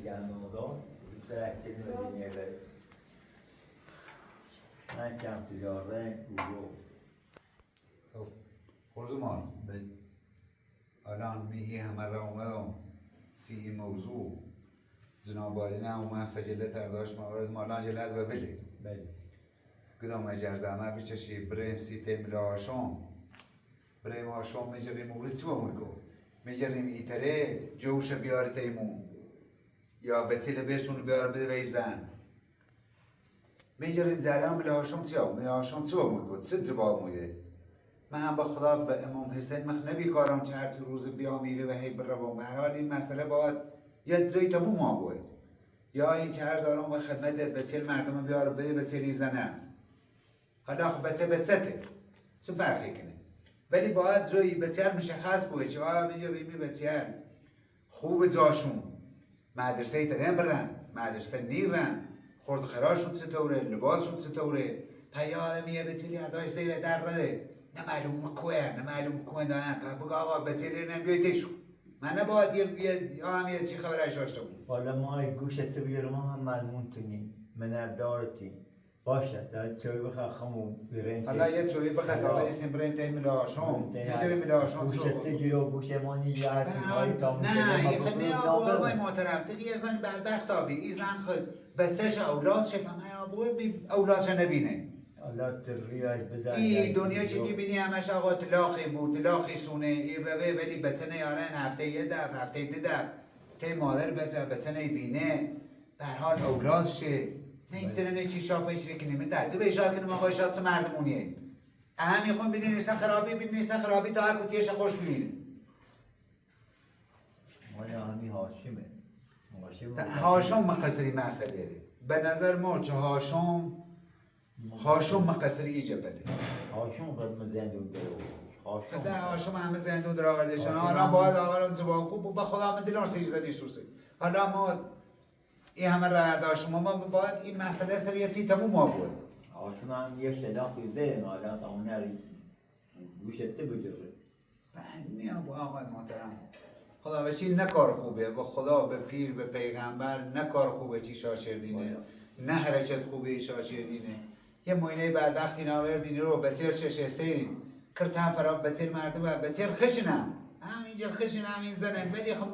gelme o zaman. İsterek kelime dinleyerek. Ben ticarete bu. خرزمان الان میگی همه را اومدم سی موضوع جناب عالی نه اومد سجله ترداشت موارد مالان جلد و بلی بله قدام اجازه ما بچشی بریم سی تیمل آشام بریم آشام میجریم مورد چوا میگو میجریم ایتره جوش بیار تیمون یا بتیل بیسون بیار بده ویزن میجریم زرام بلا آشام چوا می آشام چوا میگو چه جواب میده من با خدا به امام حسین مخ نمیکارم چه هر روز بیا میره و هی بروم به هر حال این مسئله باید یه جایی تموم آبوه یا این چه هر زارم و خدمت بچه مردم بیاره بده بچه زنه حالا خب بچه چه فرقی کنه ولی باید جایی بچه مشخص بوده چه بگه بیمی بچه خوب جاشون مدرسه ترین برن مدرسه نیرن خورد خراشون چطوره لباسشون چطوره پیام میه بچه هرداش زیر در بده نه معلوم کوه نه بگو آقا بچه بیایتشون من نباید یه آمیه چی خبرش داشته بود حالا ما گوشت بیارم هم ملمون تونیم من دارتیم باشه تا چوی بخواه خمون برین حالا یه چوی بخواه تا بریسیم برین تایی ملاشون میداری ملاشون گوشت گیرو گوش مانی یا نه یه خدنه آبوه محترم دیگه یه زن بدبخت آبی این زن خود بچهش اولاد شه من آبوه اولادش نبینه حالا تریاش بده این دنیا چی که بینی همش آقا طلاقی بود طلاقی سونه این روه ولی بچه نیارن هفته یه دف هفته دو دف تی مادر بچه نبینه به هر حال اولاد شه نه این سره نه چی شاپش که نمی دسته به اشاره کنم آقا شاد مردمونیه اهم میخون بینی نیستن خرابی بینی نیستن خرابی تا هر کتیش خوش بینی مالا همی هاشمه هاشم مقصری مسئله به نظر ما چه هاشم مقصری ایجا بده هاشم قد مزندون درو خدا هاشم همه زندون در آورده شن حالا باید آوران زباکو با خدا من دلان سیزدی سوسه حالا ما این همه ررداشت ما باید این مسئله سر یه سی تموم ما بود هاشم هم یه شلاقی ده حالا تا اون نری گوشته بجره نه با آقای محترم خدا به چی نه کار خوبه با خدا به پیر به پیغمبر نه کار خوبه چی شاشردینه نه حرکت خوبه شاشردینه یه موینه بدبختی ناوردینی رو بسیار چشسته کرد هم فراب بسیار مردم بسیار خشنم همینجا خشنم این زنن ولی خب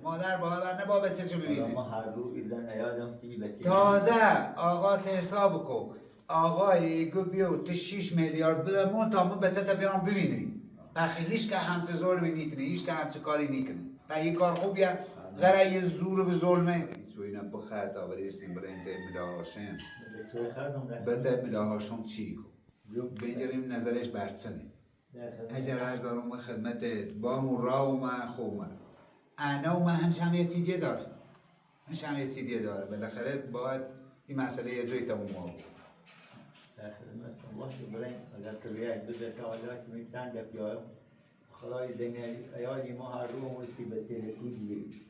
مادر باید نه با بسیار چه ببینه ما هر رو ایزن ایادم سی بسیار تازه آقا حساب کن آقای گو بیو تو 6 میلیارد بده من تا من بسیار بیان ببینی بخی هیچ که همچه زور نیکنه هیچ که همچه کاری نیکنه و این کار خوبیه غره یه زور به ظلمه چو اینا بخیر تا بریستیم برای این ملا هاشم برده ملا هاشم چی کن بگیریم نظرش برسنه اگر هر دارم خدمتت با مو را و من خوب من انا و من هم یه چیزی داره هم یه چیزی داره بالاخره باید این مسئله یه جایی تموم بود الله برین اگر تویای بده تا حالا که میتن دفیایم خدای دنیای ایادی ما هر رو مرسی بسیار کودی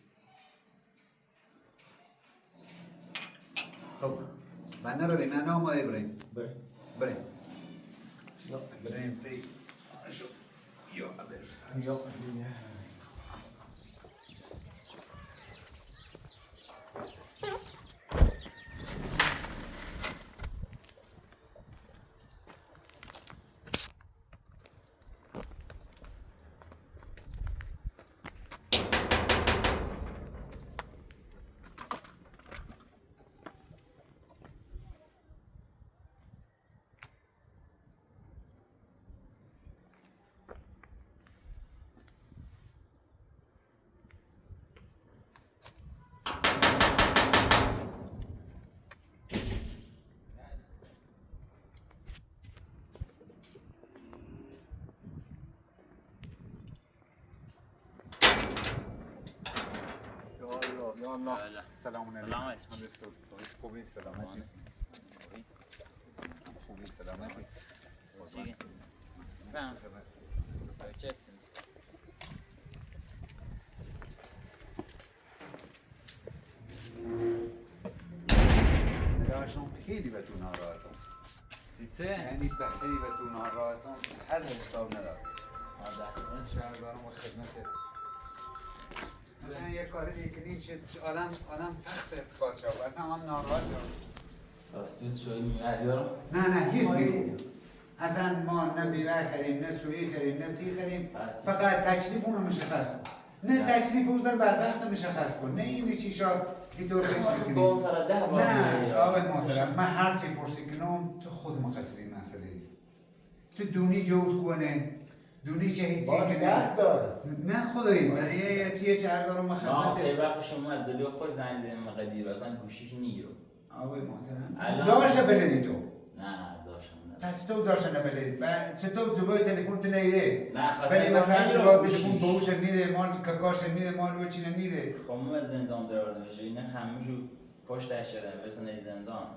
خب من نرویم من آماده بریم بریم بریم تی شو یا یا الله سلام علیکم خوبی سلامتی خوبی سلامتی Ben Jackson. نگاهشون خیلی به تو ناراحتم سیچه؟ یعنی خیلی به تو ناراحتم هر حساب نداره آده شهردارم و خدمت مثلا یه کاری دیگه چه آدم پس پادشاه بود اصلا هم ناراحت شد. راست تو شوی میاد نه هیچ نیست. اصلا ما نه بیوه خریم نه سویی خریم نه سی خریم فقط تکلیف اونو مشخص کن. نه تکلیف اوزن بدبخت مشخص کن. نه این چیشا اینطور خشت کنیم. نه آقای محترم من هر چی پرسی کنم تو خود مقصری مسئله. تو دونی جود کنه دونی چه هیچی کنه دست داره نه خدایی من یه چیه چهار دارم نه خدمت خیلی وقت شما از زلیو خوش زنگ زدیم مقدیر اصلا گوشیش نیرو آقای محترم الان- زارش بلدی تو نه زاشم نه پس تو زارش نبلدی چطور زبای تلفن تو نیده نه خواستم ولی مثلا نیرو زبای گوشیش. تلفن بهوش نیده مال کاکاش نیده مال و چی نیده خب ما زندان درد بشه اینه همه رو پشتش شدن بسن زندان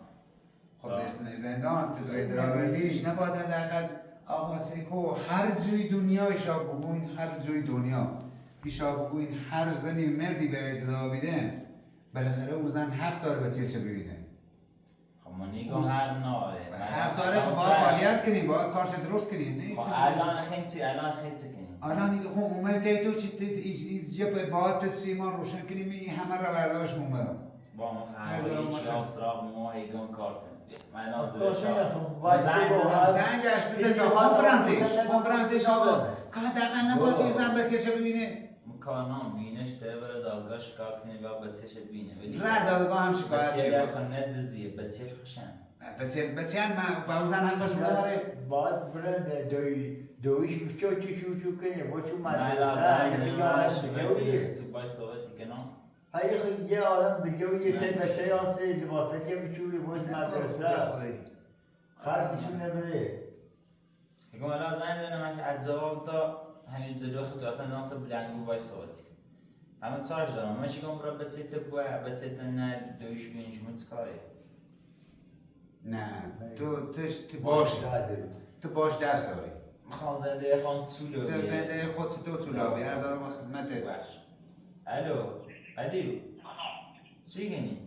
خب بسن زندان تو دراوردیش نباید حداقل آقا سیکو هر جوی دنیا ایشا بگوین هر جوی دنیا ایشا بگوین هر زنی مردی به ازدا بیدن بالاخره او زن حق داره به چه ببینه خب ما نگاه هر ناره حق داره خب باید فعالیت کنیم باید کارش درست کنیم نه خب چه الان خیلی کنیم الان دیگه خب اومد تو چی جب باید تو سیمان روشن کنیم این همه رو برداشت اومد با ما خیلی چی آسراغ ما هیگون کارتن من زنجش بزن تا خون برندش آقا که دقیقا نباید این زن به چه ببینه کانون بینش بره دادگاه شکایت کنی و بچه‌ش بینه ولی نه دادگاه هم شکایت بچه چه خود ندزیه بچه‌ش خشن بچه هم با او زن حقش نداره باید برند دویش میشه چو کنه با چو نه مدرسه تو باش صحبتی کنم هایی خیلی یه آدم بجای یه تن بچه هست لباسه چه بچوری باش مدرسه خرفشون نبره اگه الان زنگ دارم من از جواب دا همین جلو خود اصلا ناس بلنگو باش صحبتی همه چارج دارم من چی کنم برای بچه تبوه بچه نه دویش بینش متکاری نه تو باش دست داری میخوام زنده خان سولو تو زنده خود تو طولابی هر دارم خدمته باش الو عدیو چی گنی؟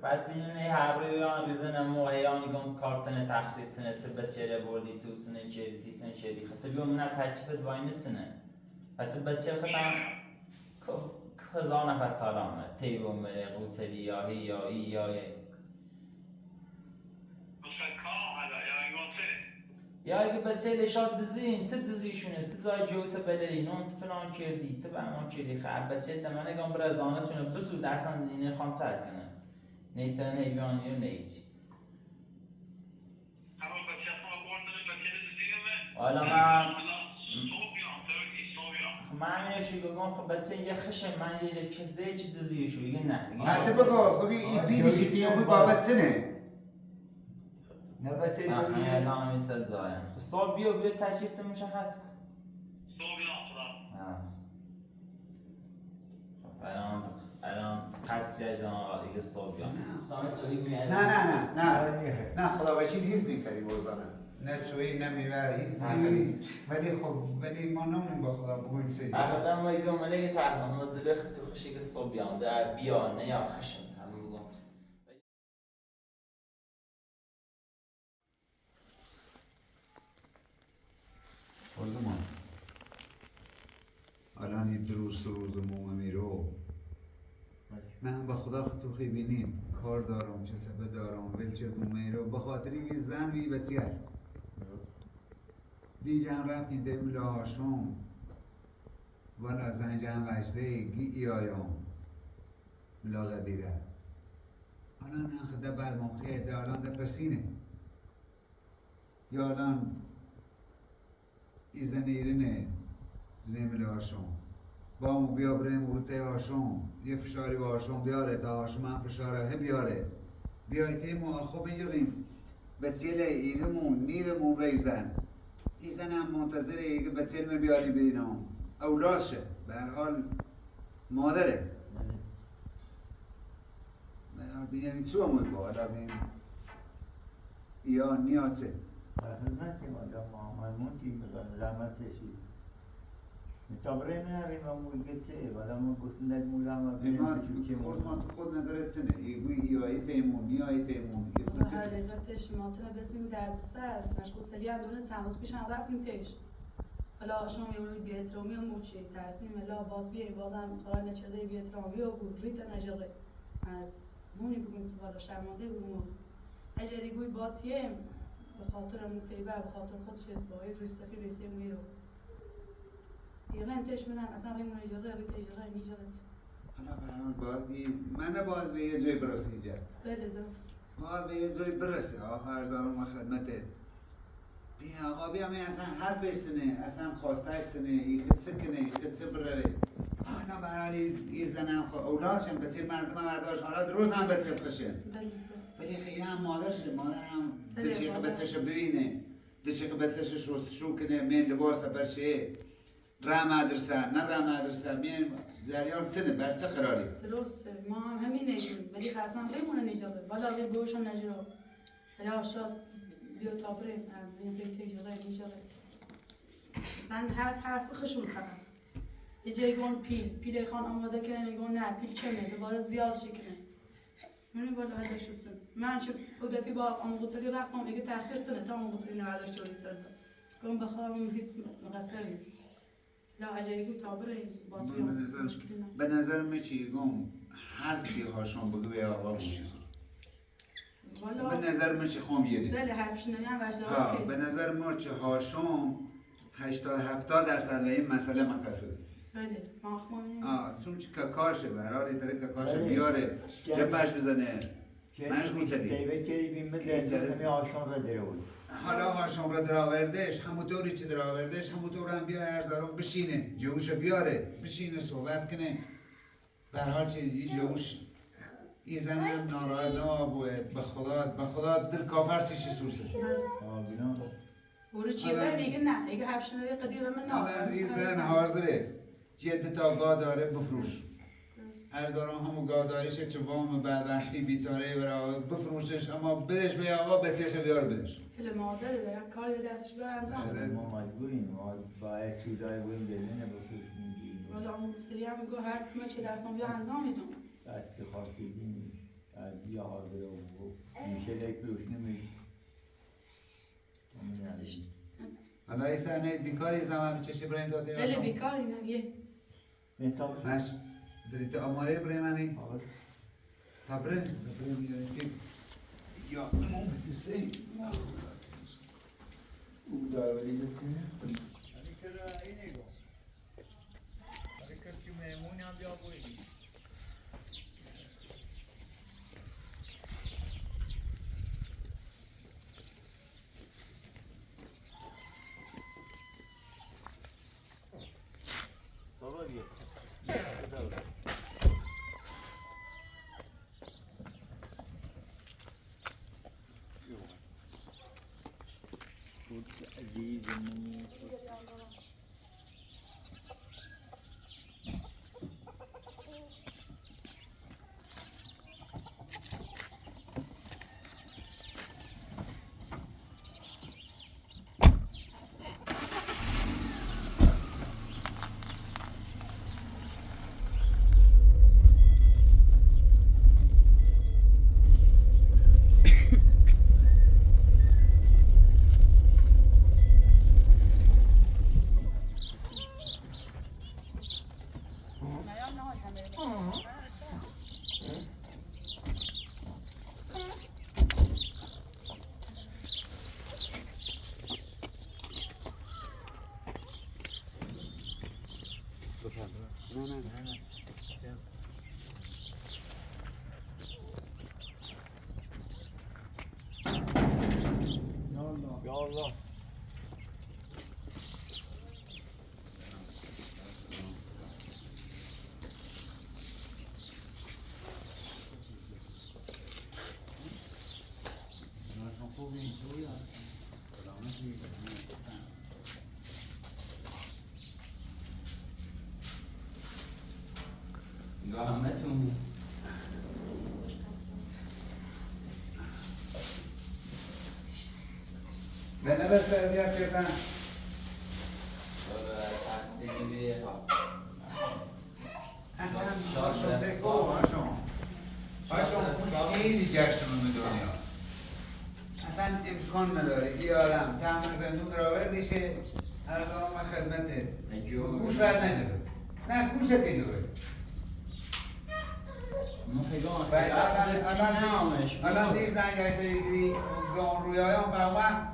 بعد اینه هبریان ریزن موهیانی گم کارتن تقصیر تنه بچه را بردی تو سنه چری سنه چری خطر بیام نه ترتیبت باینت سنه حتی بچه خودم کزانه فتالامه تیبون مره قوتری یا هی یا ای یا ای یا اگه بچه لشاد دزین تو دزیشونه تو زای جو تو بلدی نون تو فلان کردی تو به امان کردی خب بچه دمانه گم برزانه چونه بسو درسن دینه خان سر کنه نیتن هیوانی و نیچی حالا من همینشی بگم خب بچه یه خشه من یه کسده چی دزیشو بگه نه حتی بگو این پیدی چی دیگه خوی بابت سنه نه بچه نه الان همی سد زاین خب صاب بیا تشریف تو مشخص کن الان قصری از آن دیگه صاب بیان نه خدا باشید هیچ نیکاری بازدانه نه چوی نه میوه هیچ نیکاری ولی ما نمونیم با خدا بگویم سیدی آدم ما یکم ملیه تقدام ما زلیخ تو خشی که صاب بیان در بیا نه یا خشم همه بگم آرزمان الان این دروس و روزمون میرو من با خدا تو بینیم کار دارم چه سبه دارم ولچه بومه رو بخاطر یه زن وی بچیه دیجم رفتیم دیم لاهاشون والا زنجم وشته گی ای آیام ملاقه دیره الان خدا بعد موقعه ده الان ده پسینه یا الان ای زن ایرنه زنیم لاهاشون با مو بیا بریم ورته هاشون یه فشاری با هاشون بیاره تا هاشون من فشاره بیاره بیایی که ما خوب بگیریم بچیل ایدمون نیدمون ریزن این زن هم منتظره که بچیل بیاری بینم اولادشه به هر حال مادره به هر حال بیانی چو امود با حالا بیم یا نیاته خدمتی آدم محمد تی زحمتشی متابره نریم اون گچه ولی من گفتم مولا خود نظرت سنه ایگوی تیمون یا تیمون حقیقتش ممکنه بسیم درد سر مشغول سری هم دونه چند روز پیش هم رفتیم تش حالا شما میگویید بی‌احترامی و موچی ترسیم لا باد بیای بازم قرار نشده بی‌احترامی و ریت نجره مونی بگوین سوال شرمنده بگویم اجری گوی باتیم به خاطر متیبه به خاطر خودش با این ریسفی ریسی میرو ایران تش منن اصلا ریمون اجاره ریت اجاره نیجارت حالا برای من باید به یه جای برسی اینجا بله درست باید به یه جای برسه آخر دارم و خدمته بیا آقا بیا می اصلا حرفش سنه اصلا خواستش سنه ای خد سکنه ای خد سبره آنا برای این زنم اولادشم بسیر مرداش حالا دروز هم بسیر خشن بله درست ولی خیلی هم مادرشه مادر هم دچه که بچهش ببینه دچه که بچهش شستشو کنه من لباس برشه را مدرسه نه را مدرسه من جریان سنه برسه قراری درسته ما هم همین نگیم ولی اصلا ریمون نیجاره بالا غیر بوش هم نجره حالا شاد بیا تا بریم این ریت اجاره نیجارت اصلا حرف خشون فقط یه جایی گون پیل خان آماده کنه نگون نه پیل چمه دوباره زیاد شکنه منی بالا هده شد سن من چه بودفی با آموزگاری رفتم اگه تحصیل تنه تا آموزگاری نورداش جوری سرزد گم بخوام هیچ مقصر نیست لا اجایی گو تا بریم با توی به نظر من چی گم هر چی هاشون بگو به آقا گوشی به نظر من چی خوام یه بله حرفش نگم وجده ها به نظر ما چه هاشون 80-70% و این مسئله مقصده بله ما خواهیم چون چه کاکاشه برای طریق کاکاشه بیاره جبهش بزنه مشغول شدی تیبه که بیم بزن همی آشان را داره بود حالا هاشون را درآوردش همونطوری که درآوردش همونطور هم بیا هر دارم بشینه جوش بیاره بشینه صحبت کنه به هر حال چه این جوش این زن هم ناراحت نبوه به خدا دل کافر سیشی سورسه بینا برو چیه بره میگه نه اگه حرفش نگه قدیر من نه حالا این زن حاضره جد تا گاه داره بفروش هر دارم همون گاه داریشه چه وام بعد وقتی بیچاره برای بفروشش اما بدش به آقا بتیش بیار بدش کل مادره و کاری دستش به انجام ما مجبوریم ما باید چیزایی بودیم بلینه بفروشیم والا اون سری هم میگو هر کمه چه دستم بیا انجام میدون بچه خواستگی نیست بیا حاضره و میشه لیک روشنی میشه حالا این سرنه بیکاری زمان چشه برای این داده خیلی بیکاری نمیه مش زدید آماده برای منی تا برای میدونسید یا ممتسه او داره ولی بسینه ولی که این نگاه ولی که میمونی هم بیا بویدی بابا بیا عزیز منی یا الله همتون به نبست اذیت کردن تحصیلی اصلا هاشون سکو هاشون خیلی گشتون به دنیا اصلا امکان نداره این آدم تمام زندون را بردیشه هردام من خدمته نجوم. گوش رد نجبه نه گوشت تجربه الان دیر زنگ گشته گان رویایان به اومد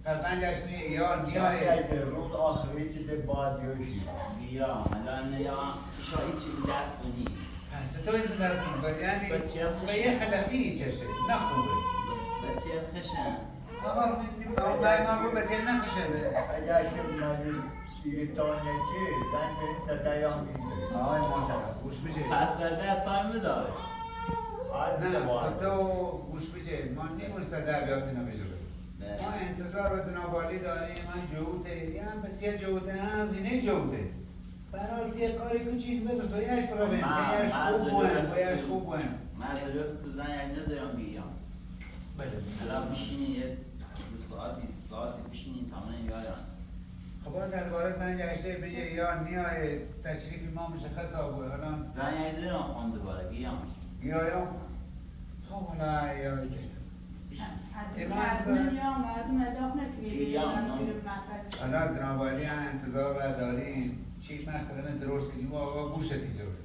که زنگ گشته یا نیای روز آخری که باید یوشی بیا الان یا شاید چی دست کنی چطور اسم دست کنه؟ یعنی به یه خلقی چشه نه خوبه بچه خشن آقا من رو بچه نخشه اگر که مجل ایرتانه که زن بریم تا دیان میگیره آقای محترم گوش بجه پس در سایم داره نه تو گوش بجه ما نیمونسته در بیاد اینا بجره ما انتظار به جناب عالی داریم من جهوده یه هم بسیار جهوده نه از اینه جهوده برای یه کاری کوچیک برس و یش برا بیم یش خوب بویم و یش خوب بویم من ضرورت تو زن یک نظرم بیام الان بشینی یه ساعتی بشینی تمام یایان خب باز ادواره زن گشته بگه یا نیای تشریفی ما مشخص آبوه الان زن یک نظرم خونده باره بیام یا خب حالا یا مردم اضاف نکنید حالا جناب عالی هم انتظار داریم چی مسئله درست کنیم و آقا گوشت ایجابه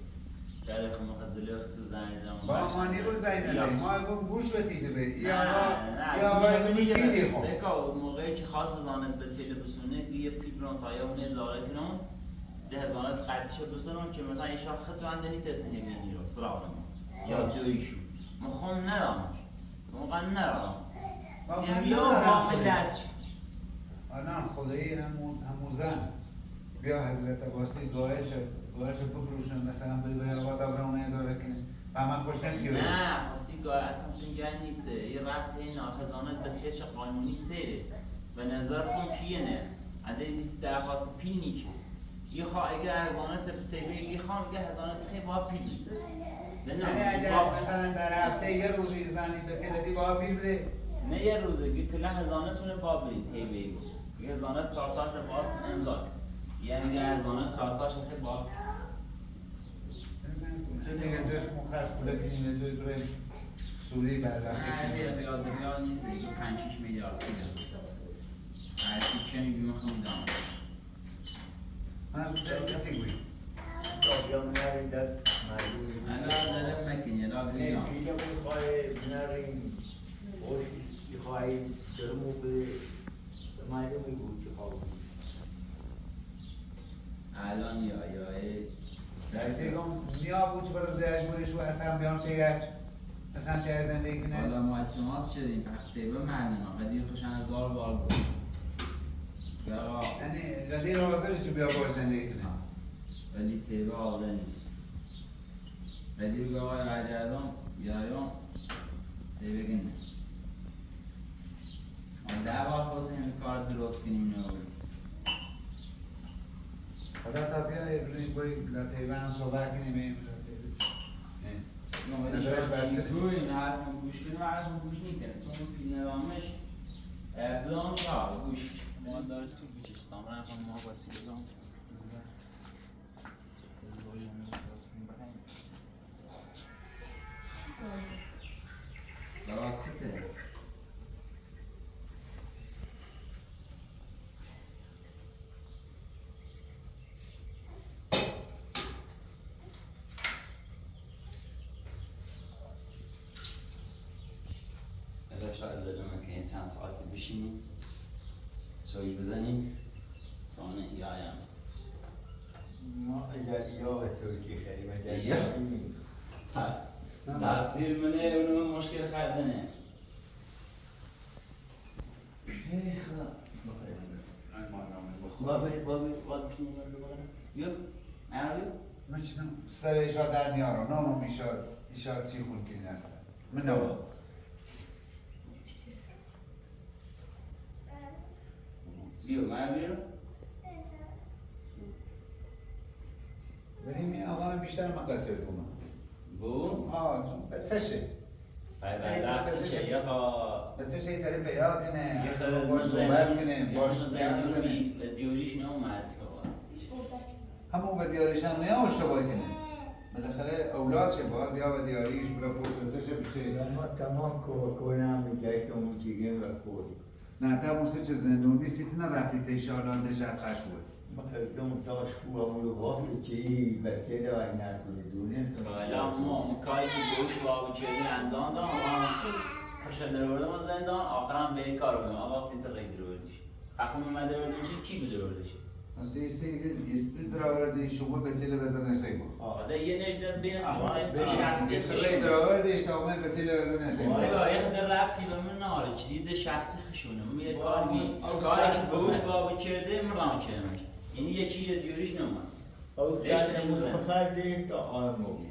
در خمخزلی تو زن با ما نیرو زنگ نزنیم ما گوش به تیجابه یا آقا آقا پیلی خب سکا موقعی که خواست زانت به چیل بسونه یه پیبران تا یا اونه زاره کنم ده زانت قدیشه بسونم که مثلا یه شاخ خط تو اندنی تست نمینی رو سراغ ما یا دویشو مخوام ندامش موقع ندارم یا واقع دست الان خدایی همون زن بیا حضرت عباسی گاهش بفروشن مثلا به آقا دابران هزاره کنه و من خوش نمیگه نه خاصی گاه اصلا چنگه نیسته یه ربط این خزانت به چه قانونی سیره به نظر خون کیه نه عده دیست درخواست پیل نیچه یه خواه اگه هزانت بتیبه یه خواه اگه هزانت بخیه باید پیل نیست یعنی اگر مثلا در هفته یه روزی زنی بسیدی باید پیل بده نه یه روزه که کلا هزانت سونه باید برید تیبه یه هزانت سارتاش باز امضا یعنی یه هزانت سارتاش خیلی باید یه جای مخص بوده کنیم یه جای برای سوری برقرار نه یه بیاد نیست دیگه 5-6 میلیارد هرچی کمی بیمخون دام من از بسیار کسی گویی دابیان نریدد مردوی الان دارم مکنی الان بیام پیلمون خواه بنریم خوش خواهی درمو به مردمی بود که خواه بود الان یا درسته کم نیا بود برای زیاد بودش و اصلا بیان تیرک اصلا تیر زندگی کنه حالا ما اتماس شدیم وقتی به مردنا قدیر خوشن 1000 بار بود یعنی قدیر حاضرش چی بیا باش زندگی کنه ولی تیبه آده نیست قدیر بگه آقای برگردم بیایم تیبه گنه ما 10 بار خواستیم کار درست کنیم نبود حالا تا بیا روی بای تیبه هم صحبت کنیم این نظرش برسه گوشیم حرفم گوش کنیم حرفم گوش نیکنه چون پیل ندامش بدام شاید گوش ما داره تو بچش دام رفت ما باسی بدام برات سته شاید زدم که چند ساعتی بشینیم سوی بزنیم تانه یایم ما اگر یا سوی که خیلی اگر یا تقصیر منه اونو مشکل خردنه ای خدا بابا بشینیم بیا عربی میچینم سر ایشا در میارم نامم ایشا چی خون کنی هستن من نامم بیو من بیرو بریم این آقا بیشتر من قصر کنم بو چون بچشه بچه چه یه خواه بچشه یه طریق پیدا کنه یه خیلی باش صحبت کنه باش گرم بزنه به دیوریش نامد همون به دیاریش هم نه اشتباهی کنه بالاخره اولاد شه باید یا به دیاریش برای پشت بچشه بچه ما تمام کنم گشتم و جیگه و خود نه تا موسیقی زندونی سیستم وقتی تیشالان دشت خش بود مخدوم تاش خواه واسه چی بسیار آی نسولی دونه حالا ما کاری که گوش با چیزی انجام دادم کشنده رو بردم زندان آخرام به کار بودم آقا 300 رنگ دروردیش اخون اومده بردیش کی بود دروردیش دیسه است دراورده شما به تل بزن سیما آره یه نجده بین جوان شخصی خیلی دراورده اشتاقه به تل بزن سیما آره یه خود ربطی به من ناره چی دید شخصی خشونه من یه کار بی کاری که گوش با کرده من رام کردم یعنی یه چیز دیوریش نمون او سرد مخدی تا آرموگی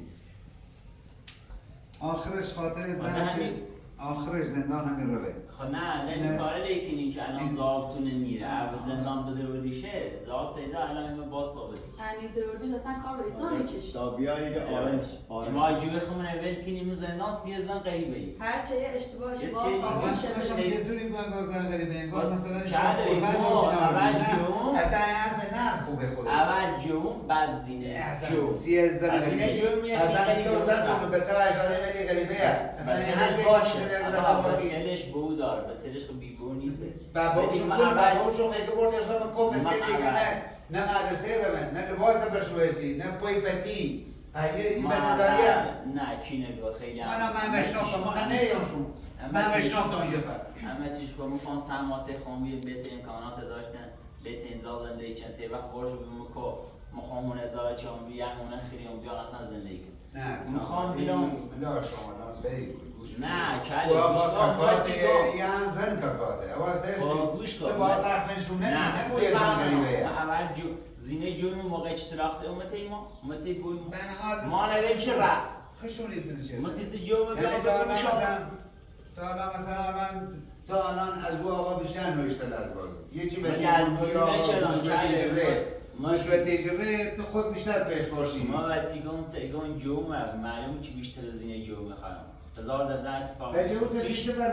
آخرش خاطر زن شد آخرش زندان همین روه خب نه نمی کاره لیکنی که الان زابطونه میره اول زندان بده رو دیشه زابط ایده الان این باز ثابت یعنی دروردی اصلا کار به ایزان کش تا بیایید آرش ما جوی خمون اول کنیم زندان 30 زن غیبه ای هر چه یه اشتباهش یه با چیزی قانون باشه. شده یه جوری باید زن غریبه انگار مثلا کرده ما اول جون اصلا حرف نه خوبه خود اول جون بعد زینه جون 30 زن از اینه جون میه اصلا خیلی تو زن درست کنو به سر اجاره ملی غریبه است بچه‌ش باشه بچه‌ش بو داره بچه‌ش خب بی بو نیست باباشون بود باباشون که برد اصلا کم مثل دیگه نه مدرسه ببن نه لباس برشویسی نه پای پتی این بچه‌داری نه کی نگاه خیلی من مشناختم ما نه یانشون من مشناختم اینجا همه چیز که میخوان سماته خومی بهتر امکانات داشتن بهتر انزال زندگی چند تی وقت باشه بمکو میخوام ازار چون بیه همونه خیلی بیان اصلا زندگی کن نه میخوام بیام بلا شما برید نه کلی گوش کن باید یه زن کاکاته با گوش کن باید رحمشون نه نه باید زن غریبه اول جو زینه جوی موقع چه تراخصه اومته ما اومته بوی بنهاد ما نوید چه را خشون ایزن چه مسیط جو یعنی بیام تا الان از او آقا بیشتر نوشتن از بازی یه چی مگه از بازی نچران مشوه تجربه تو خود بیشتر بهت باشی ما وقتی گم سیگون جو معلومه که بیشتر زینه جو میخوام هزار در اتفاق به جوز سیشه بر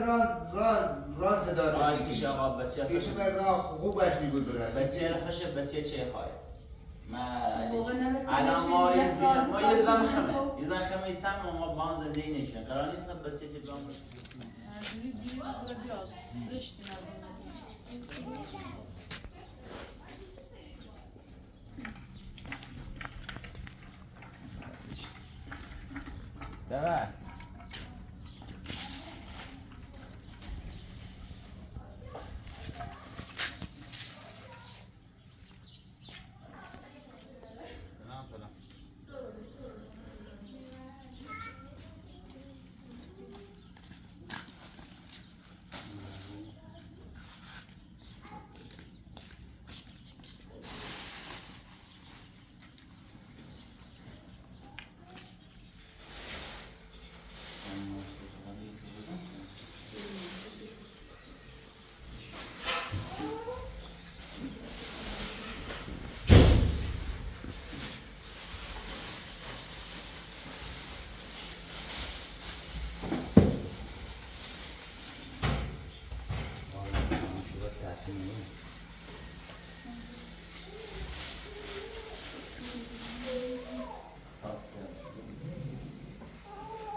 راه صدا آج داشتی سیشه آقا بچه سیشه بر راه خوب باش میگود برست بچه خشه بچه چه خواهی موقع نبود الان ما یه سال یه زن خمه یه زن خمه ایتسم ما با هم زندگی نکنیم قرار نیست بچه چه بیان درست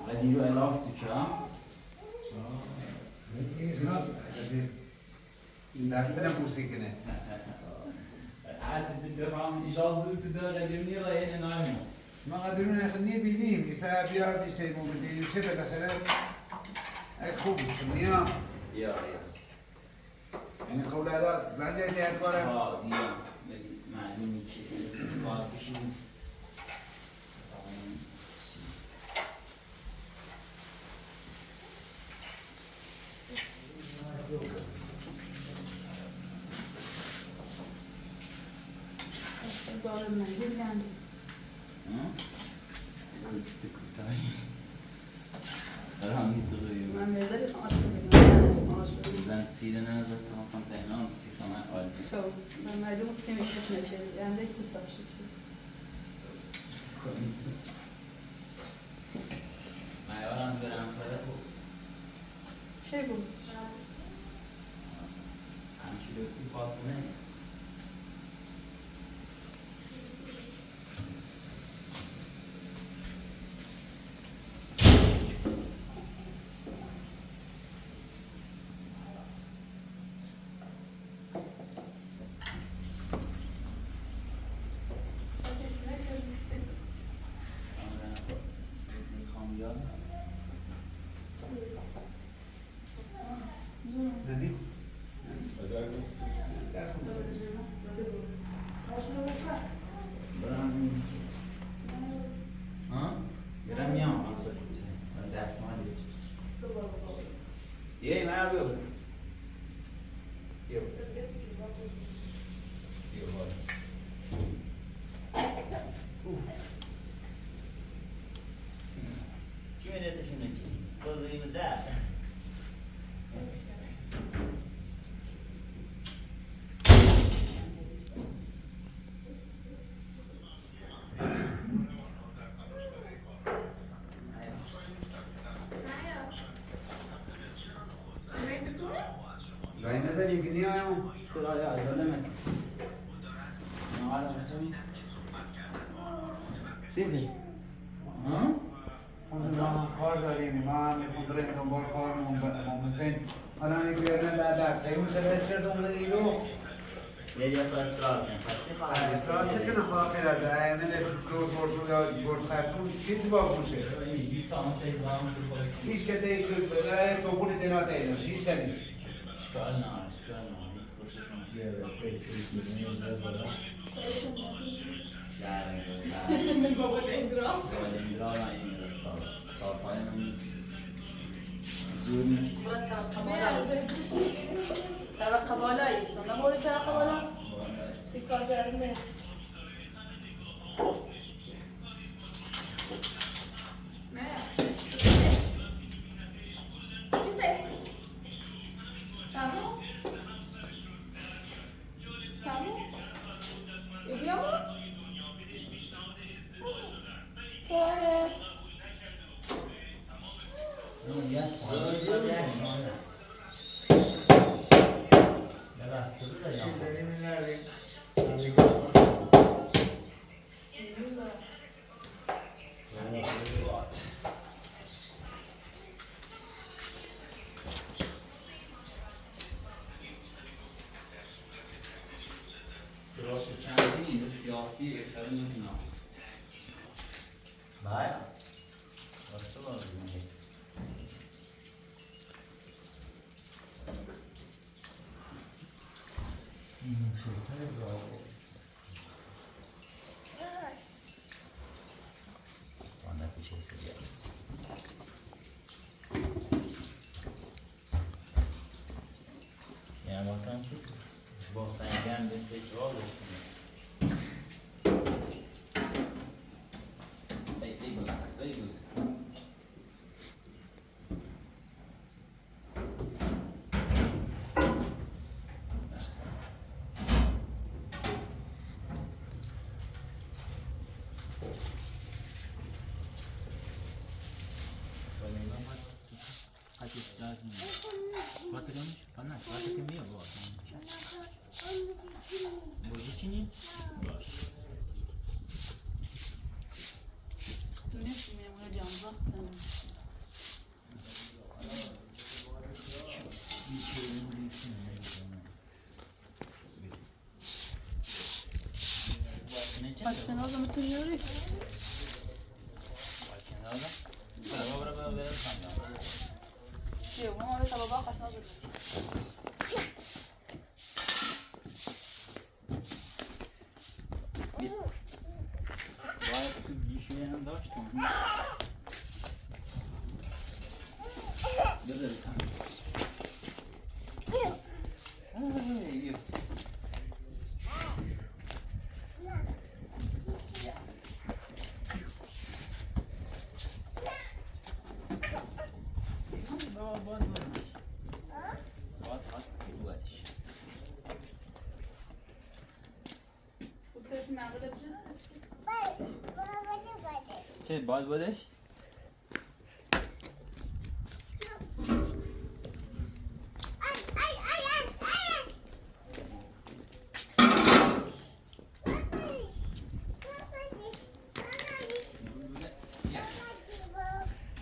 When you are off to jump, دستنم بوسی کنه als je de raam is al zo te doen, dat je niet alleen in huis moet. ما قدرون نخلني بينيم يسا بيار تشتري مو بدي يشبه دخلت اي خوب النيام Ja, ja. يعني قولات زعجة جاءت ورا Ja, die ja. معلومة كده صار بشيء. دارم نگیرم الان میتونی من میذارم آش بزنم آش بزنم زن سیره نزد تا من تهران سیکنه عالی خب من مردم سیمش نشه یعنی کوتاه شد معیارم برم سره بود چه بود همچی دوستی فاطمه برم ها؟ برم میام آقا سر کنچه من دست ما دیت یه من بیو بیو بیو باید کی میره تشونه کی؟ توضیح بده لای نزد یکی نیایم سرای عضله من نهارم بتونی؟ سیدی ها؟ خود ما هم کار داریم ما هم میخون بریم دنبال کارمون به امام حسین الان یک بیارن در قیمون شده چه دنبال ایلو یه جا تو استرال کن پس چی خواهد؟ اسرائیل چه کنه خواه خیرد دائمه دور برشو یا برش خرچون چی تو با بوشه این 20 آمد ایزان سپرسی هیچ که دیش بذاره توپون دینا تایدنش هیچ که نیست اشکال نه هیچ پرسی من بابا الانجراس طبقه بالا ایستم نمورد طبقه بالا سیکار جرمه سیاسی اکثر نمیدونم باید واسه باید میگه یعنی باید با سنگن به سکرال Başkanı mı Yok, ama öyle sabah kaçmaz باید تو گیشوی هم داشتم بذار چه باید بودش؟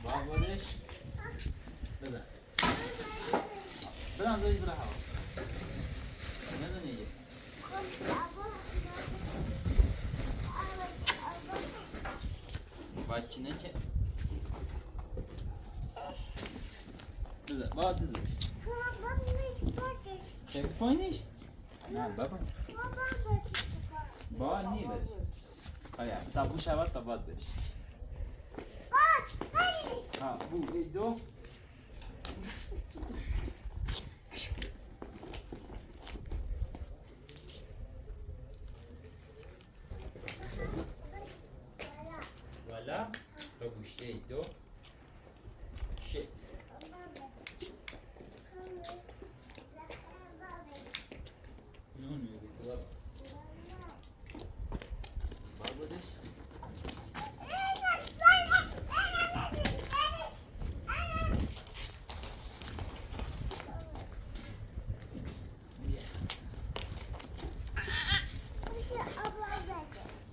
باید بودش؟ بزن بزن زایی برای هوا بزن یه باید چی نچه؟ بزن باید بزن چه پایینش؟ نه بابا با نی برش آیا تا بو شود تا باد برش ها بو ای دو والا ببوش ای دو شit نون میگی تو بابا بودش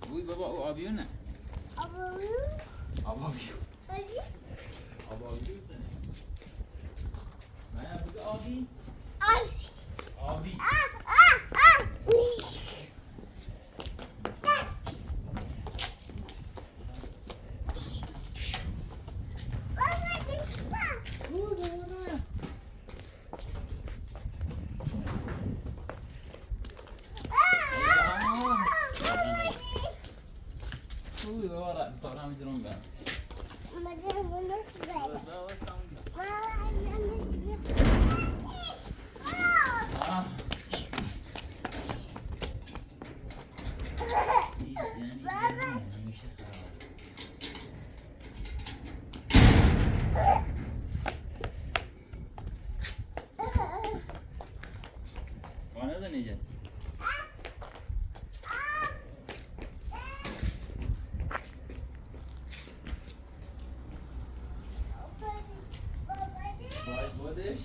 بوی بابا او آبیو نه آبیو سنه من بوده آبی آبی Uy, ahora ahora me dieron ganas. Ah. Bana da nece? Budeš?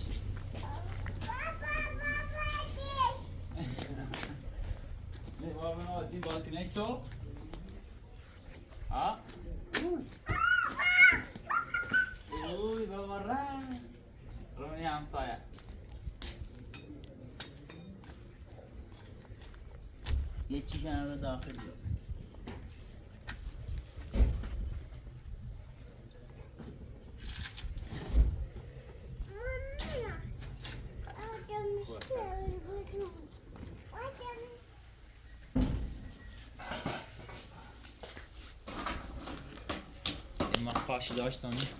Ne baba no ti balti ne to? A? Uy baba ra. Romani hamsaya. یه چی کنار داخل بیاد ما خواهشی داشتم نیست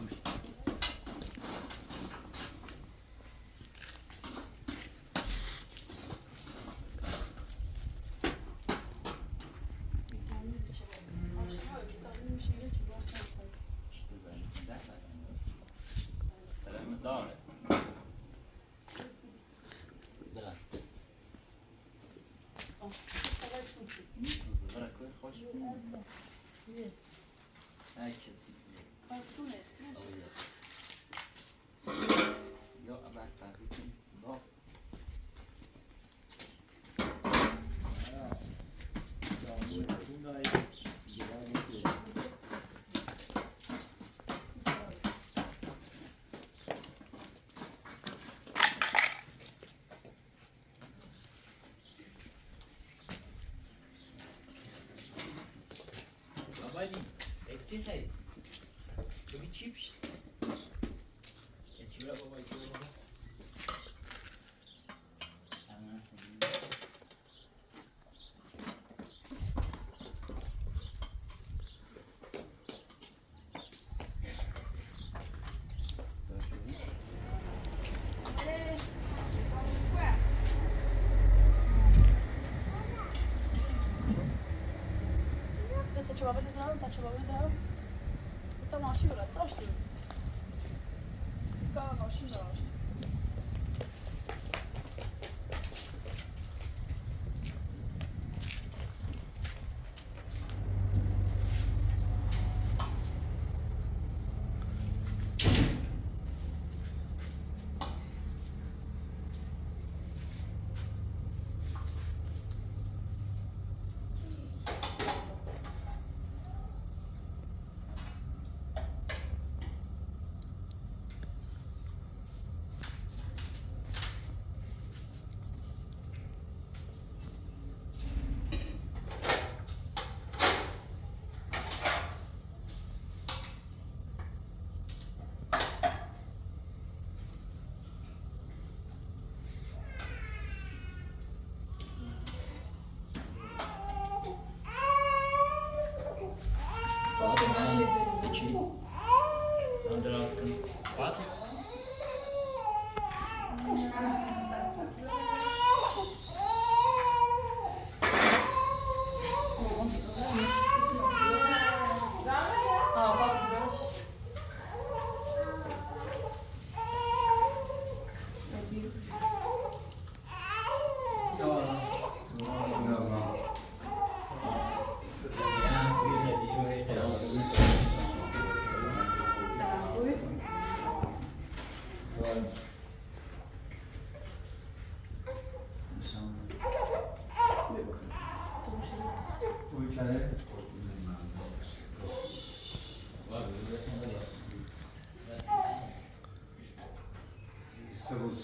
داره برای کوی خوش ای کسی یا ابر فازی کنید با ولی اکسی خیلی تو بی چی پیش چی برای بابای تو بابا ماشین را داشتیم. کار ماشین داشت.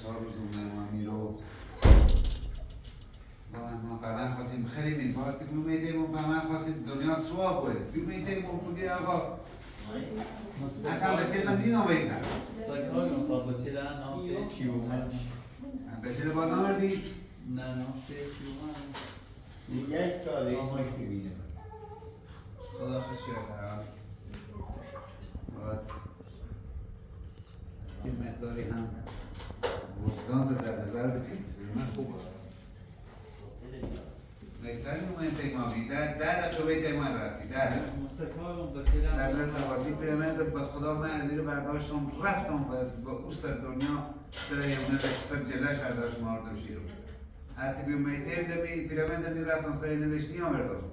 3 روز مهمان میرو با من خواستیم خیلی میگوید که دومیدیم با من خواستیم دنیا سوا بود دومیدیم و بودی آقا اصلا به فیلم دیدم بیسن سکای مقابل نام کیومن بسیار با ناردی نه نام کیومن یک سال ماشتی بینه خدا خوشیاد باید این مقداری هم وجدان در نظر بتید من خوب نیستانی اومد تیمامی در دقیقه تیمان رفتی در سکای مقابل نظر تواسی پیرمند به خدا من از این برداشتم رفتم با او سر دنیا سر یمونه سر جلش برداشت ماردم شیرو حتی بیو میتیم دمی پیرمند نی رفتم سر اینه لش نیم برداشت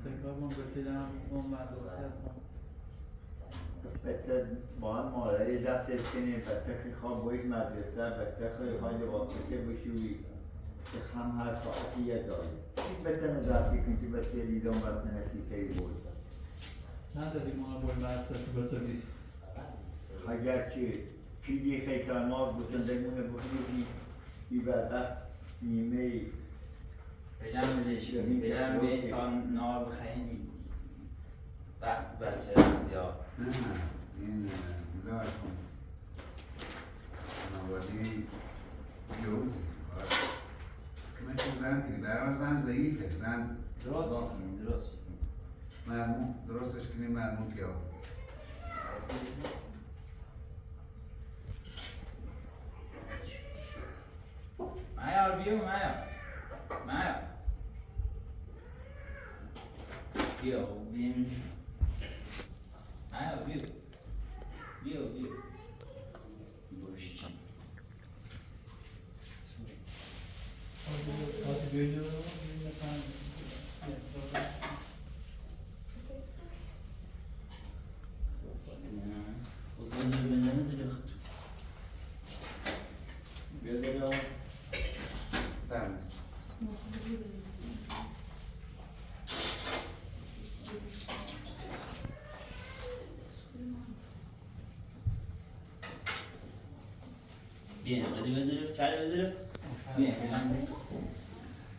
سکای مقابل اون مدرسه بچه با هم مادری دفتر کنیم بچه خیلی خواب باید مدرسه بچه خیلی حال واسطه بشوی که هم هر ساعتی یه جایی بچه نظرفی کن که بچه لیدون بسنه کیسه بود چند داری ما باید مرسه تو بسوی اگر که پیدی خیلی مار بودن دمونه بخیدی بی بعد نیمه بلم بلش بلم به تا نار بخیلی بحث بچه زیاد نه این ملاش کن نوادی جود که من چه زن کنی برای زن ضعیفه زن درست کنیم درست مرمون درستش کنی مرمون کیا معیار بیو معیار بیو بیم معیار بیو برش چی بله Bien, hadi hazırım, çay hazırım. Bien, falan.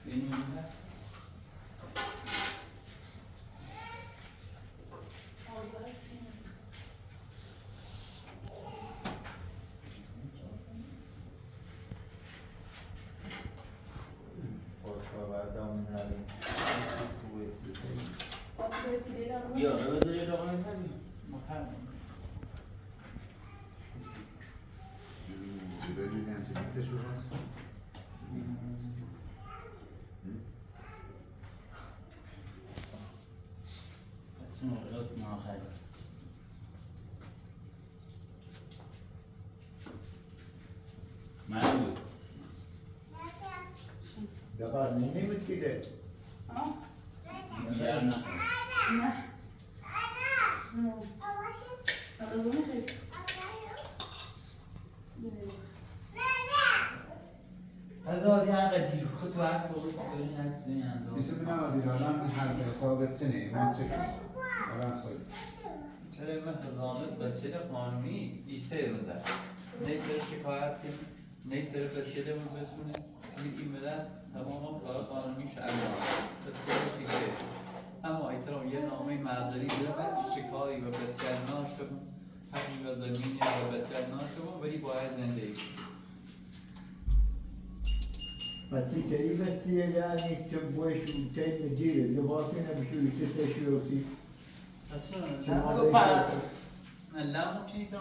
Benim burada. Yok, hazırım, tamam. ببینم چه دیدشو هست Atsın orada, mahal. Merhaba. دقیقا نمیتیده Yarın. نه غذا خیلی Azadi hangi dil خود واسه خود دارین از این انجام. بسم الله دیرالان این حرف حسابت سنه ما چه کنیم الان خود چرا من هزامت بچه قانونی ایسته بوده نیتر شکایت کنیم نیتر بچه رو بسونه این مدن تمام کار قانونیش انجام بچه ایسته اما ایترام یه نامه معذری داره شکاری و بچه ناشم حقی و زمینی و بچه ناشم ولی باید زندگی بچه تایی بچه یعنی که باش تایی مجیره لباسی نمیشوی که تشویوسی لامو چی تو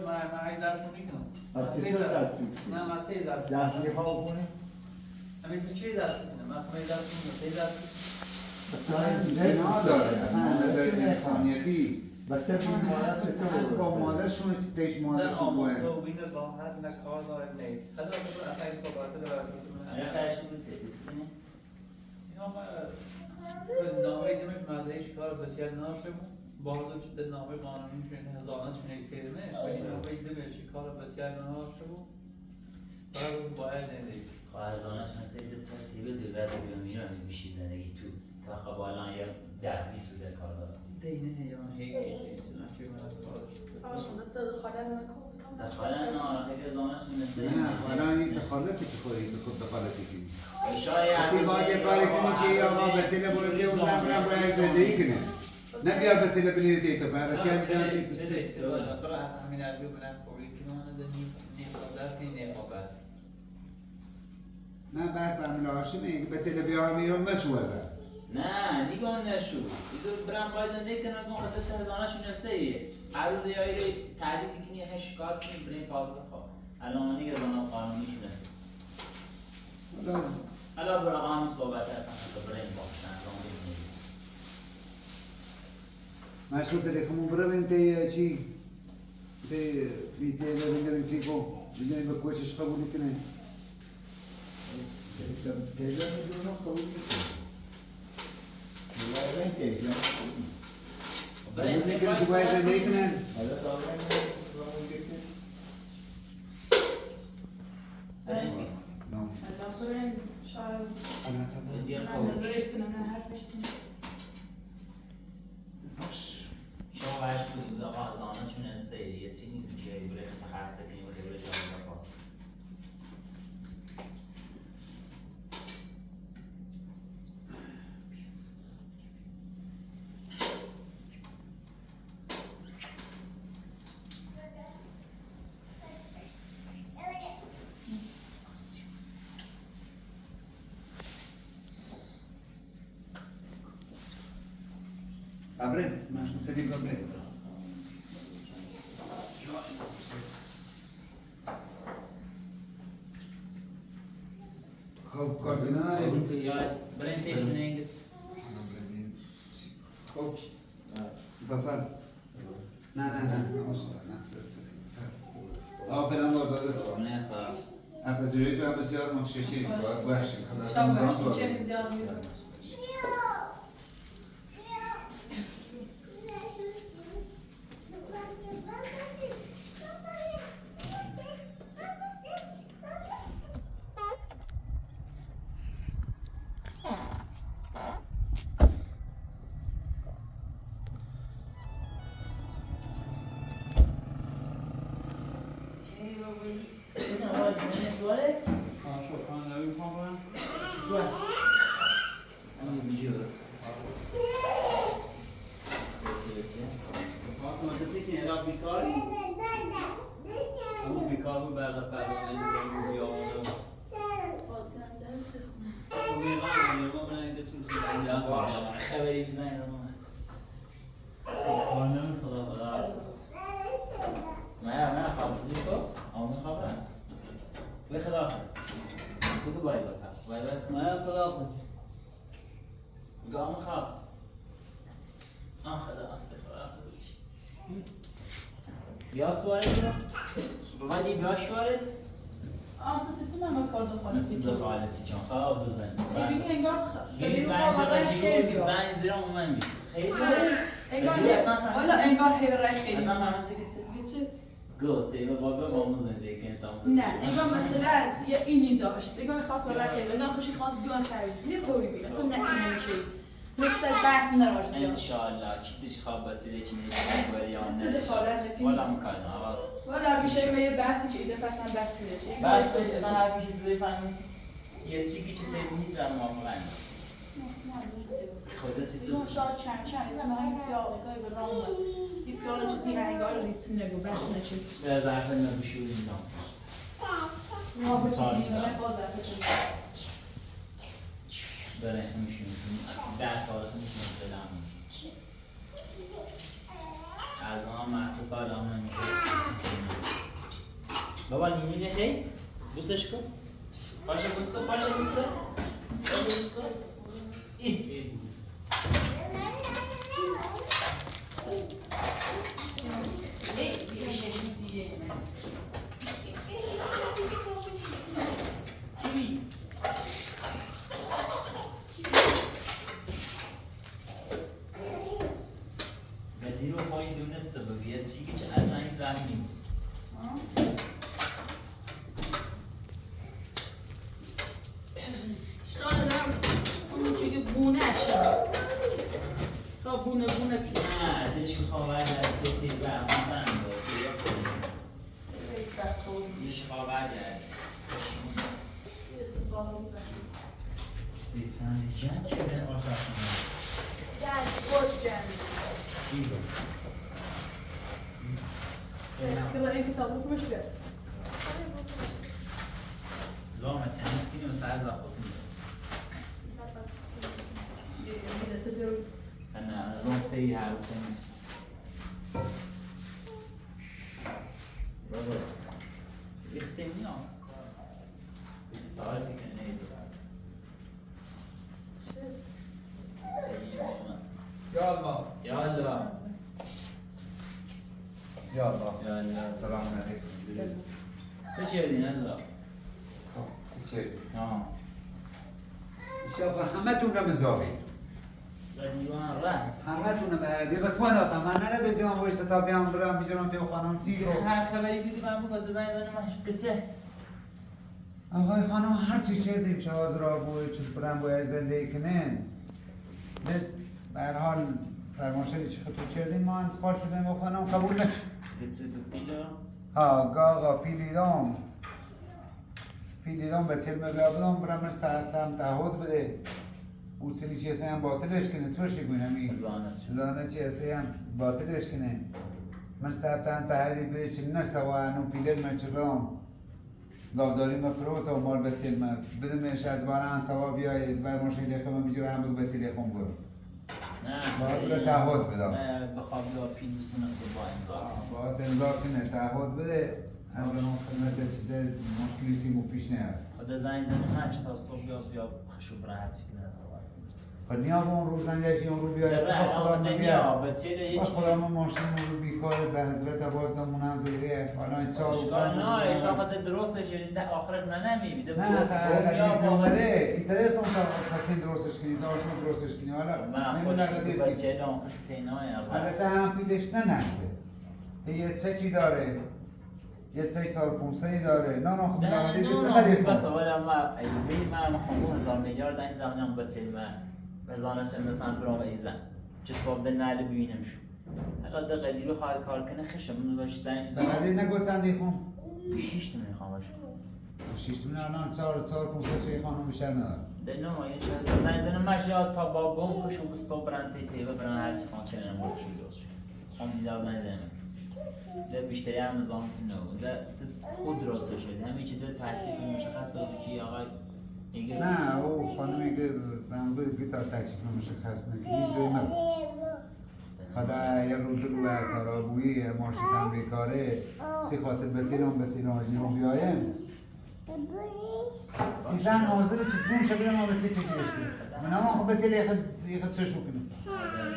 ما عايز اعرف میکنم بچه تو درسی نه ما تیز اعرف درسی ها کنه امیز چی درس میکنم ما خواهی درس میکنم تیز اعرف بنا داره اصلا نظر انسانیتی بچه بیمارت تو با مادرشون تیش نه مادرشون آمون باید تو بینه با هر نکار داره نیت حالا تو اصلا این صحبت رو Ne kadar şimdi seçsene. اینا نامه دیمش مزهیش کار بسیار ناشم باردو چه نامه قانونی شده هزانه شونه ایستیدمه ولی نامه دیمش کار بسیار ناشم برای باید زندگی Khazanat mesela de satıyor da verdi bir miran bir şeyden de tu ta kabalan ya derbi suda kaldı. دینه یا هیچ چیزی نه که من کارش عشان ضد الخلايا المكوكة دخالت نه خیلی زانش می‌نسه نه حالا این دخالتی که خوری خود دخالتی کنی شاید وقتی باید کاری کنی که یا آقا بسیله برده و زمرم باید زندگی کنه نه بیاد بسیله بنیر دیتا برای چند بیاد دیتا تو از همین عربی بلند خوری که من در تینه آباس نه بس برمیل هاشمه این بسیله بیار میرون مسوزه نه نگاه نشو ایدو برام باید زندگی کنم که خودت دانش می‌نسه هر روز یا ایره تعدیل کنی هشکار کنی برای پازت خواه الان دیگه زمان قانونی شناسه حالا برای آن صحبت هستم که برای این باشن مشروط لکمون برم تی چی تی بیتی ببینیم چی کو ببینیم به کوچش قبول کنه تیجا میدونم قبول میکنه این تیجا برای این که باید زندگی کنن حالا تا آقای میدونم که نه لافرین شاید نظرش سنم نه حرفش سنم شما باید بودید آقا از آنها چون استیلی یه چی نیست که برای خرست کنیم و برای جایی باز Abre, mashroط سدیم abre خب کارزینه ببین تو یاد برای این تیجا نگیز خب بفر نه سر آفرین آزاده تو نه خواست افزایشی تو هم بسیار متشکریم باید باشیم شب باشی چه زیاد میره خبری بزنید من خواهد تو آمون خواهد به خدا هست بگو باید باید من خدا هست بگو آمون خواهد خدا هست بیا سوارد رو ببندی بیا شوارد پس من کار دخالتی نسیم دخالتی چون خواب بزنی ببین انگار خیلی خیلی زنگ خیلی خیلی زنگ زیر من بید خیلی انگار هیبره خیلی اصلا همسه که چه گفت اینا بابا با ما زندگی کنیم نه انگار مثلا یه اینی داشت انگار خواست برای خیلی انگار خوشی خواست بیان خرید یه طوری بید اصلا نه اینی که مثل بس نراش زیاد انشالله کیتش خواب بسیده که نیست باید یا نه دخالت نکنی. والا مکالمه عوض والا میشه یه بحثی که ایده پس هم بس میده چه بس اصلا هر میشه توی فهمیست یه چیزی که تبنید زن موافقه خود سیزه شاید چند اسم های پیالگای به رام دی پیالا چه دی هنگار ریتسی نگو بس نشد به ظرف نبوشوری نام برای همیشه میتونی 10 ساعت میتونی بدم از آن محصول کار هم نمیشه بابا نیمی نهی بوسش کن پاشه بوس کن پاشه بوس کن این بوس بدی رو پای دونت سببیت چی که اصلا این زمینی شاید هم اون چیزی بونه شد تا بونه که نه ازش خواهد از کتی و همون Sen diyeceksin ki de arkasına. Gel, hoş geldin. İyi bak. Kıların kitabı hoş geldin. زامن تنیس کنیم و ساعت وقت بسیم أنا زومتي هاو تنس بابا يختمني استعارتي كان ايه یا الله يلا یا الله يلا سلام علیکم چه کردی نزلا؟ چه؟ آه شاف همه تون رو مزاوی دیوان راه همه تون رو بردی به خود آفه من نگده بیام بایسته تا بیام برم بیجرم توی خانم سی رو هر خبری دیدی من بگو دزاین دارم قصه آقای خانم هر چی کردیم چه از را بوی چه برم باید زندگی کنین به هر حال فرماشلی چه خطور کردیم ما انتقال شدیم و خانم قبول نشد قصه دو پیلو ها گاگا پیلیدام به چلمه گابدام برم ساعتم تعهد بده او چلی چی هم باطلش کنه چوشی کنم این زانه چی هم باطلش کنه من ساعتم تعهدی بده چل نسوا انو پیلل من چرام گاوداری مفروت و مال به چلمه بدون شاید باران سوا بیاید بر ماشین لیخم بیجور هم بگو به چلی خم برو نه باید تعهد بدم نه بخواب یا پیل بسونه با امضا باید امضا کنه تعهد بده اولان خدمت چیده مشکلی سیمو پیش نیاد خدا زنگ زنی هشت تا صبح بیا خشو برای هرچی کنه خب نیا با اون روز زنگشی اون رو بیاید خدا نمیا بسیار با خدا ما ماشین رو بیکار به حضرت عباس دمونم زیده حالا این چهار و اشکال نه اشکال خدا درستش ده آخرش من نمیبیده نه خیلی اومده اینترست اون تا خواستین درستش کنی داشون درستش کنی حالا من خوش بچه دام خوش تینای البته هم پیلش ننده یه چه چی داره یه 3 سال 500 داره نه خب میگم که چقدر بس اولا ما ایوی ما خمو 1000 میلیارد این زمانم بچه ما بزانش مثلا برام ایزن چه صاحب نال ببینم شو حالا ده قدیمی خواهد کار کنه خشم میذاش زنش قدیم نگفت سندی خون 6 تا میخوامش 6 تا الان 4 500 خانم بیشتر نداره ده نه ما یه شاید زنگ زنم ماش یا تا با بم خوشو بستو برن تی برن هر چی خان کنن ما چی دوست خام دیدار زنگ زنم ده بیشتری هم نظام نه ده خود درست شده همین چیز تکلیف مشخص داره که آقا نه او خانمی که من بود تا تکلیف مشخص نکنی جوی من حالا یه رو دلو کارابویی ماشتم بیکاره سی خاطر بسیرم آجیرم بیایم این زن حاضر رو چطور شده ما بسی چه چیزش کنیم من هم خب بسیل یخد چه شو کنیم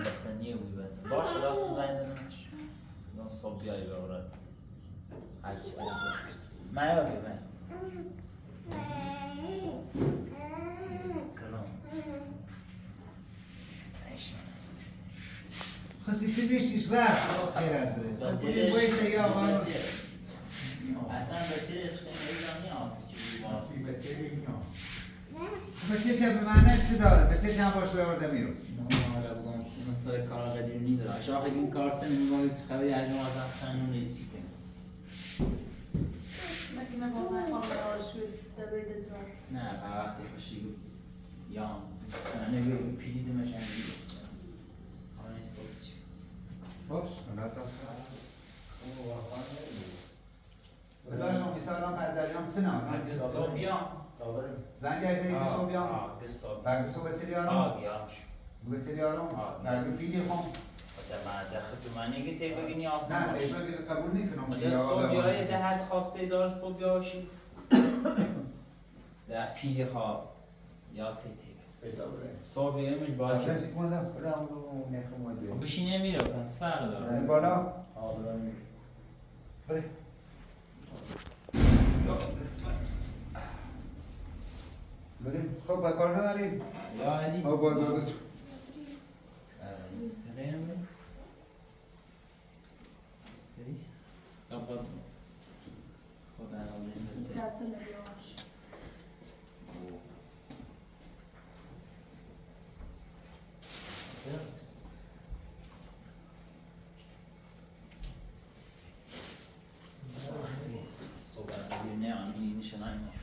بسنیه بود بس باشه راست زنگ دارمش اون صبح بیایی بابرد هرچی کنم من یا بیم کلام خسی تو بیشتیش رفت خیرت بده خسی بایسته یا آقا حتما بچه ایرانی آسی بچه چه به معنی چه داره؟ بچه چه هم باش بیارده میرو؟ حالا بگم مثل کار قدیمی داره شما خیلی این کارت نمی‌باید خبری از ما رفتن و نیچی کنیم مکنه بازن خانم آرشوی دوید ادرار نه وقتی خوشی بود یا نگه پیلیده مشنگی حالا این صبح چی باش حالا تا بداش هم بیسادم پرزلیان سنان اگه صبح بیام زنگ هسته یکی صبح بیام اگه صبح برگه صبح بسیاری آرام آگیامش بسیاری آرام برگه پیلی خون خدا من خود من نگه تی بگینی آسان نه باش ایبا قبول نکنم اگه صبح بیای ده هز خواسته دار صبح بیاشی ده پیلی خواب یا تی صبح بیایمش باید چی کمانده؟ خودم رو میخوام اومده بشی نمیره پس فرق داره این بالا؟ بره بریم خب بکار نداریم یا علی ما باز آزاد تغییر بریم بری؟ خدا نازنین بسید تعطیل بیاش صحبت بگیر نه آن میشه نه